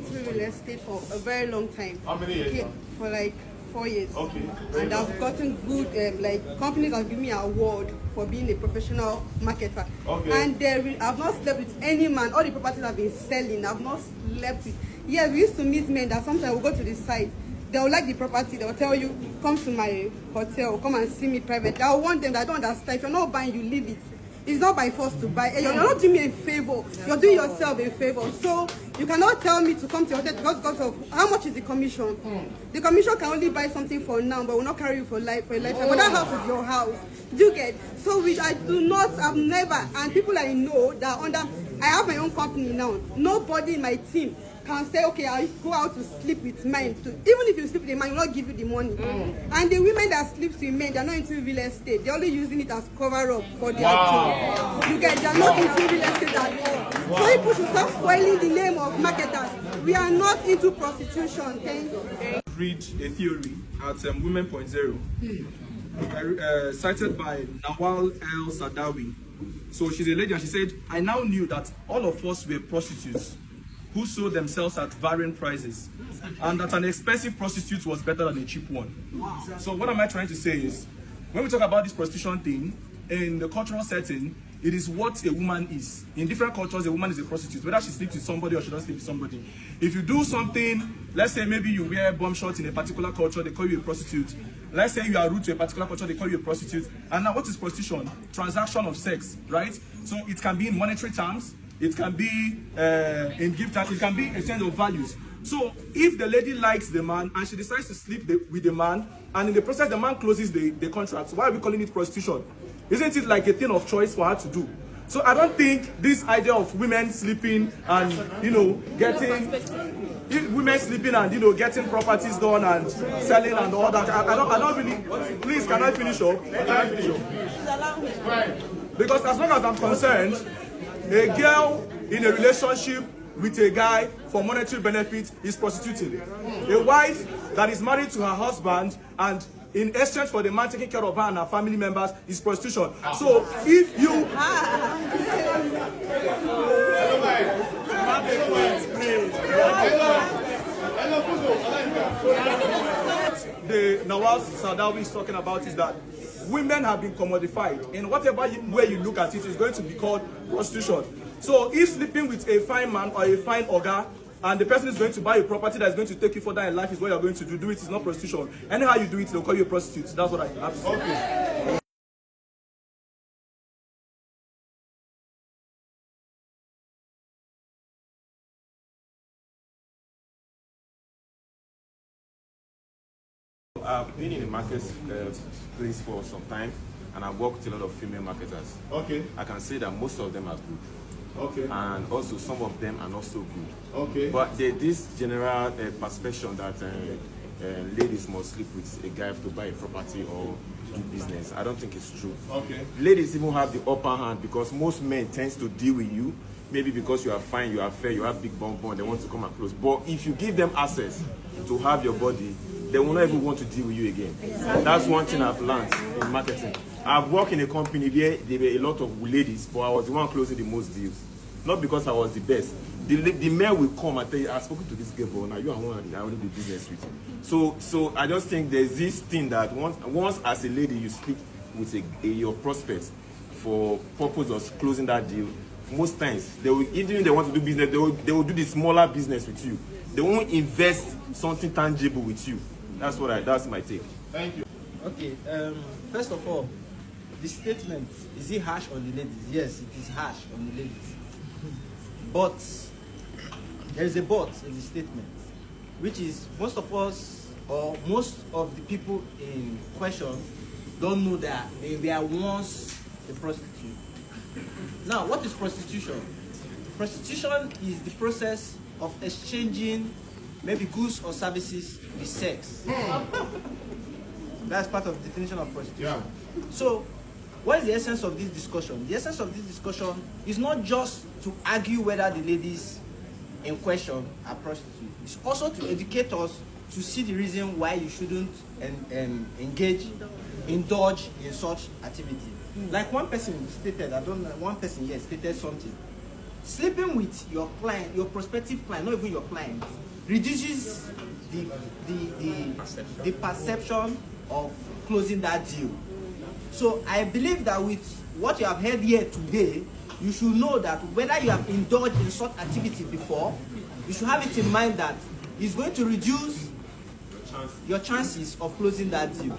into real estate for a very long time. How many years? For like 4 years. Okay. And I've gotten good, like companies have given me an award for being a professional marketer. Okay. And I've not slept with any man. All the properties I've been selling, I've not slept with. Yes, we used to meet men that sometimes we'll go to the site. They'll like the property. They'll tell you, come to my hotel, come and see me privately. I want them. I don't understand. If you're not buying, you leave it. It's not by force to buy. You're not doing me a favor. You're doing yourself a favor. So you cannot tell me to come to your hotel because of how much is the commission. The commission can only buy something for now, but will not carry you for life for a lifetime. But that house is your house. Do you get? So I've never, and people I know that are under. I have my own company now. Nobody in my team can say, okay, I go out to sleep with men. Even if you sleep with a man, he will not give you the money. And the women that sleep with men, they're not into real estate. They're only using it as cover-up for their job. You get? They're not into real estate at all. So people should stop spoiling the name of marketers. We are not into prostitution. Thank you. Read a theory at Women.0, cited by Nawal El Sadawi. So she's a lady and she said, I now knew that all of us were prostitutes who sold themselves at varying prices, and that an expensive prostitute was better than a cheap one. So what am I trying to say is, when we talk about this prostitution thing, in the cultural setting, it is what a woman is. In different cultures, a woman is a prostitute, whether she sleeps with somebody or she doesn't sleep with somebody. If you do something, let's say maybe you wear bomb shorts in a particular culture, they call you a prostitute. Let's say you are rude to a particular culture, they call you a prostitute. And now what is prostitution? Transaction of sex, right? So it can be in monetary terms, it can be in gift terms, it can be exchange of values. So if the lady likes the man and she decides to sleep with the man, and in the process the man closes the contract, so why are we calling it prostitution? Isn't it like a thing of choice for her to do? So I don't think this idea of women sleeping and, getting getting properties done and selling and all that. I don't really. Please, can I finish up? Because as long as I'm concerned, a girl in a relationship with a guy for monetary benefit is prostituting. A wife that is married to her husband and in exchange for the man taking care of her and her family members is prostitution. So if you the Nawaz Sadawi is talking about is that women have been commodified, and whatever way you look at it is going to be called prostitution. So if sleeping with a fine man or a fine oga and the person is going to buy a property that is going to take you further in life is what you're going to do it is not prostitution. Anyhow you do it, they'll call you a prostitute. That's what I have to say. Okay. I've been in the marketplace for some time, and I've worked with a lot of female marketers. Okay. I can say that most of them are good. Okay. And also some of them are not so good. Okay. But there's this general perception that ladies must sleep with a guy to buy a property or do business. I don't think it's true. Okay. Ladies even have the upper hand because most men tend to deal with you, maybe because you are fine, you are fair, you have big bum, they want to come and close. But if you give them access to have your body, they will not even want to deal with you again. Exactly. That's one thing I've learned in marketing. I've worked in a company where there were a lot of ladies, but I was the one closing the most deals. Not because I was the best. The men will come and tell you, I've spoken to this girl, but now you are one I want to do business with. So I just think there's this thing that once as a lady you speak with your prospect for purpose of closing that deal, most times they will, even if they want to do business, they will do the smaller business with you. They won't invest something tangible with you. That's my take. Thank you. Okay. First of all, the statement, is it harsh on the ladies? Yes, it is harsh on the ladies. But there is a but in the statement, which is most of us or most of the people in question don't know that they were once a prostitute. Now, what is prostitution? Prostitution is the process of exchanging maybe goods or services with sex. That's part of the definition of prostitution. Yeah. So, what is the essence of this discussion? The essence of this discussion is not just to argue whether the ladies in question are prostitutes. It's also to educate us to see the reason why you shouldn't indulge in such activity. Like one person stated, I don't know, one person here stated something. sleeping with your client, your prospective client, not even your client, reduces the perception of closing that deal. So I believe that with what you have heard here today, you should know that whether you have indulged in such activity before, you should have it in mind that it's going to reduce your chances of closing that deal.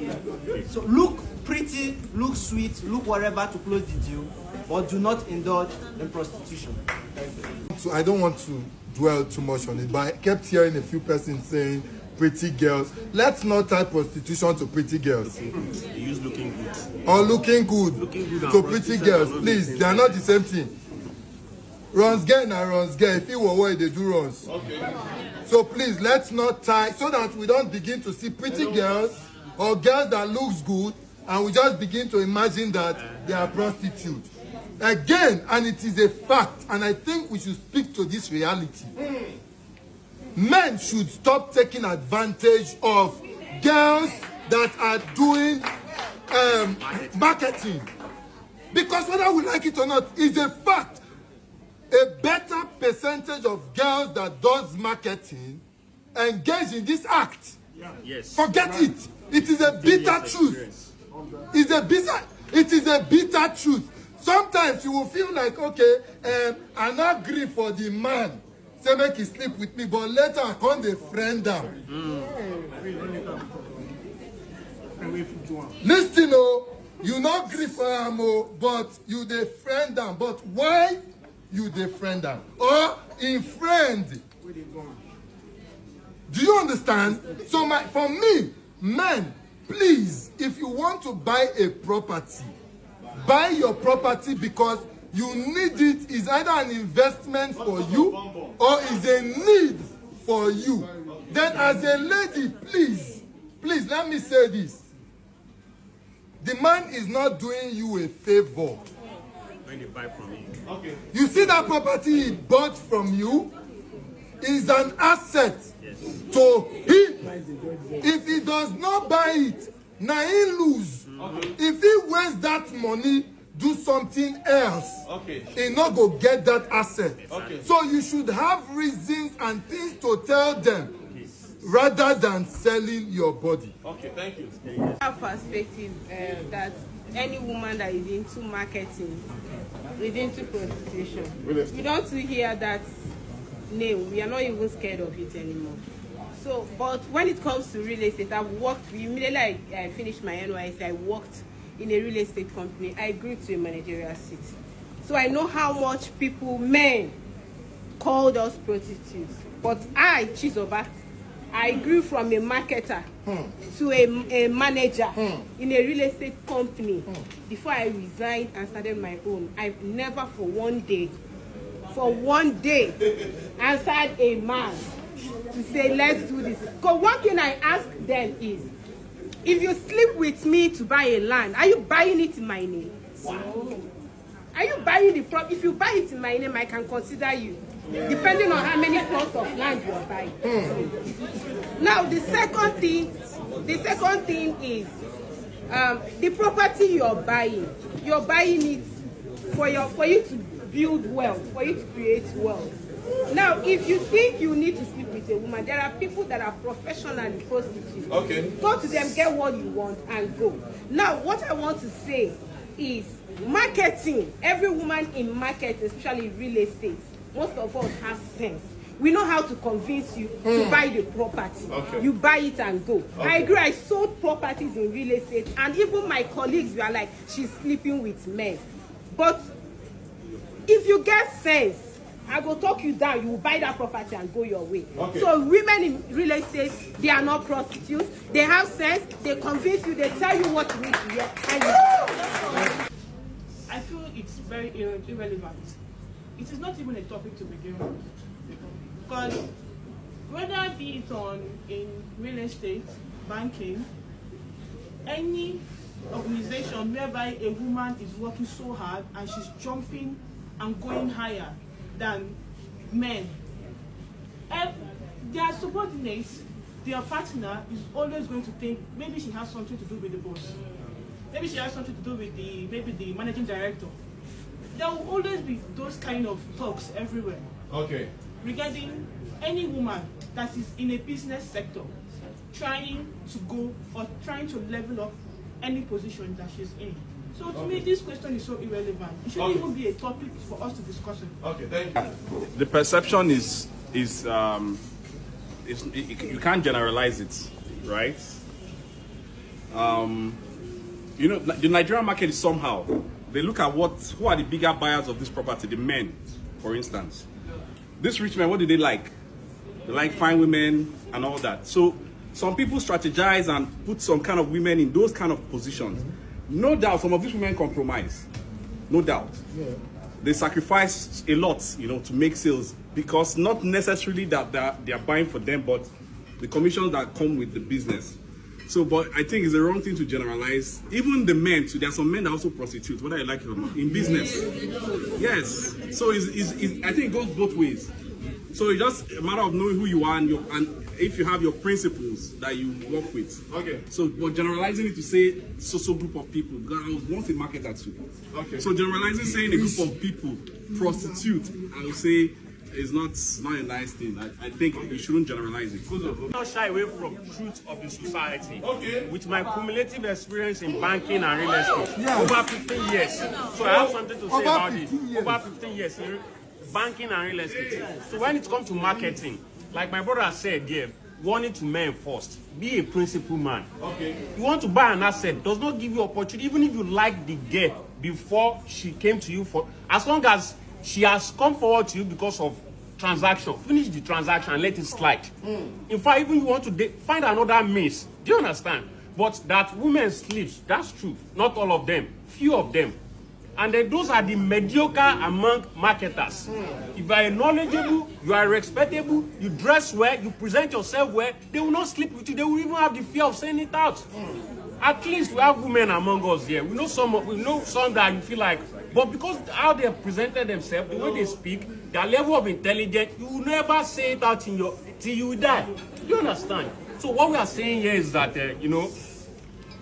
So look pretty, look sweet, look whatever to close the deal, but do not indulge in prostitution. Thank you. So I don't want to dwell too much on it, but I kept hearing a few persons saying pretty girls. Let's not tie prostitution to pretty girls. They use looking good. Or looking good to pretty girls. Please, they are not the same thing. Runs girl and runs girl. If you were where they do runs. Okay. So please, let's not tie, so that we don't begin to see pretty girls or girls that looks good, and we just begin to imagine that they are prostitutes. Again, and it is a fact, and I think we should speak to this reality. Men should stop taking advantage of girls that are doing marketing. Because whether we like it or not, it's a fact. A better percentage of girls that does marketing engage in this act. Yes. Forget it. It is a bitter truth. It is a bitter truth. Sometimes you will feel like, okay, I not agree for the man. Say make he sleep with me, but later I come the friend down. Listen, you not agree for him, but you the friend down. But why you the friend down? Or in friend? Do you understand? So for me, men, please, if you want to buy a property, buy your property because you need it. Is either an investment for you or is a need for you. Then as a lady, please let me say this. The man is not doing you a favor When they buy from you. Okay. You see that property he bought from you is an asset to him. If he does not buy it, now he lose. If he wastes that money, do something else, he not go get that asset. So you should have reasons and things to tell them rather than selling your body. Okay, thank you. Our perspective that any woman that is into marketing is into prostitution. We don't hear that name. We are not even scared of it anymore. So, but when it comes to real estate, I've worked. Immediately I finished my NYC, I worked in a real estate company. I grew to a managerial seat. So I know how much men called us prostitutes. But I, Chizoba, I grew from a marketer to a manager in a real estate company before I resigned and started my own. I've never for one day answered a man to say, let's do this. Because one thing I ask them is, if you sleep with me to buy a land, are you buying it in my name? Wow. Are you buying the property? If you buy it in my name, I can consider you, depending on how many plots of land you are buying. Now, the second thing is the property you're buying it for you to build wealth, for you to create wealth. Now, if you think you need to sleep with a woman, there are people that are professionally prostitutes. Okay. Go to them, get what you want, and go. Now, what I want to say is marketing. Every woman in marketing, especially real estate, most of us have sense. We know how to convince you to buy the property. Okay. You buy it and go. Okay. I agree. I sold properties in real estate, and even my colleagues were like, she's sleeping with men. But if you get sense, I will talk you down. You will buy that property and go your way. Okay. So women in real estate, they are not prostitutes. They have sense. They convince you. They tell you what you need to hear. I feel it's very irrelevant. It is not even a topic to begin with. Because whether be it in real estate, banking, any organization whereby a woman is working so hard and she's jumping and going higher than men, their subordinates, their partner is always going to think maybe she has something to do with the boss. Maybe she has something to do with the managing director. there will always be those kind of talks everywhere. Okay. Regarding any woman that is in a business sector trying to go or trying to level up any position that she's in. So to me, this question is so irrelevant. It shouldn't even be a topic for us to discuss it. Okay, thank you. The perception is you can't generalize it, right? You know, the Nigerian market is somehow, they look at who are the bigger buyers of this property, the men, for instance. These rich men, what do they like? They like fine women and all that. So some people strategize and put some kind of women in those kind of positions. No doubt, some of these women compromise. No doubt. Yeah. They sacrifice a lot, you know, to make sales, because not necessarily that they are buying for them, but the commissions that come with the business. So, but I think it's the wrong thing to generalize. Even the men too, there are some men that also prostitute, whether you like it or not, in business. Yes. So I think it goes both ways. So it's just a matter of knowing who you are and if you have your principles that you work with. Okay. So, but generalizing it to say so group of people, because I was once a marketer too. Okay. So generalizing saying a group of people prostitute, I would say, is not a nice thing. I think you shouldn't generalize it. Not shy away from truth of the society. Okay. With my cumulative experience in banking and real estate, over 15 years. So I have something to say about it. Over 15 years in banking and real estate. So when it comes to marketing, like my brother said, warning to men first. Be a principal man. Okay. You want to buy an asset, does not give you opportunity, even if you like the girl before she came to you for, as long as she has come forward to you because of transaction, finish the transaction and let it slide. In fact, even you want to find another means. Do you understand? But that women sleep, that's true. Not all of them, few of them. And then those are the mediocre among marketers. If you are knowledgeable, you are respectable, you dress well, you present yourself well, they will not sleep with you. They will even have the fear of saying it out. At least we have women among us here. We know some that you feel like, but because how they have presented themselves, the way they speak, their level of intelligence, you will never say it out till you die. Do you understand? So what we are saying here is that,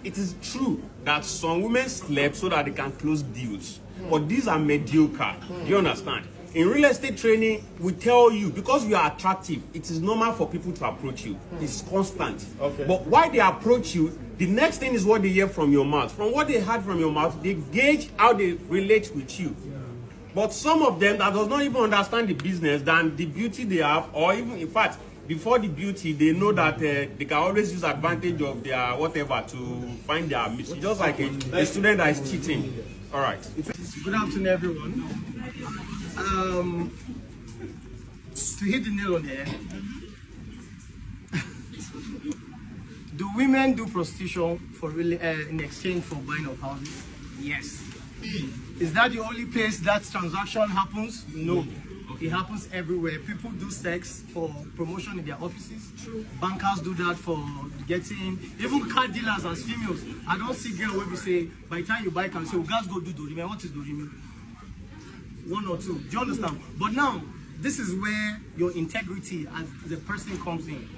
it is true that some women slept so that they can close deals. But these are mediocre. Do you understand? In real estate training, we tell you, because you are attractive, it is normal for people to approach you. It's constant. Okay. But why they approach you, the next thing is what they hear from your mouth. From what they heard from your mouth, they gauge how they relate with you. But some of them that does not even understand the business than the beauty they have, or even, in fact, before the beauty, they know that they can always use advantage of their whatever to find their mission. Just like a student that is cheating. All right. Good afternoon, everyone. To hit the nail on the head, do women do prostitution for really in exchange for buying of houses? Yes. Is that the only place that transaction happens? No. It happens everywhere. People do sex for promotion in their offices. True. Bankers do that for getting, even car dealers as females. I don't see girls where we say, by the time you buy, can say, oh, guys go do Dorime. What is Dorime? One or two. Do you understand? But now, this is where your integrity as the person comes in.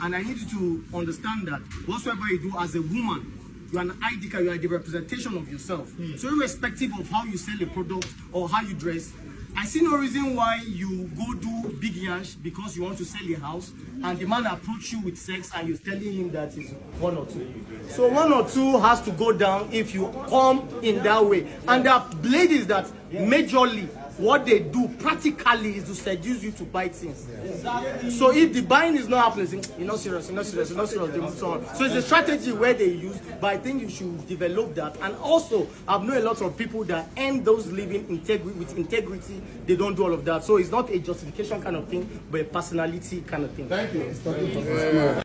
And I need you to understand that whatsoever you do as a woman, you are an ID card, you are the representation of yourself. So irrespective of how you sell a product or how you dress, I see no reason why you go do big yash because you want to sell your house and the man approach you with sex and you're telling him that it's one or two. So one or two has to go down if you come in that way. And there are ladies that majorly what they do practically is to seduce you to buy things. Exactly. So if the buying is not happening, you're not serious, you're not serious, you're not serious, they move on. So it's a strategy where they use, but I think you should develop that. And also, I've known a lot of people that end those living with integrity, they don't do all of that. So it's not a justification kind of thing, but a personality kind of thing. Thank you.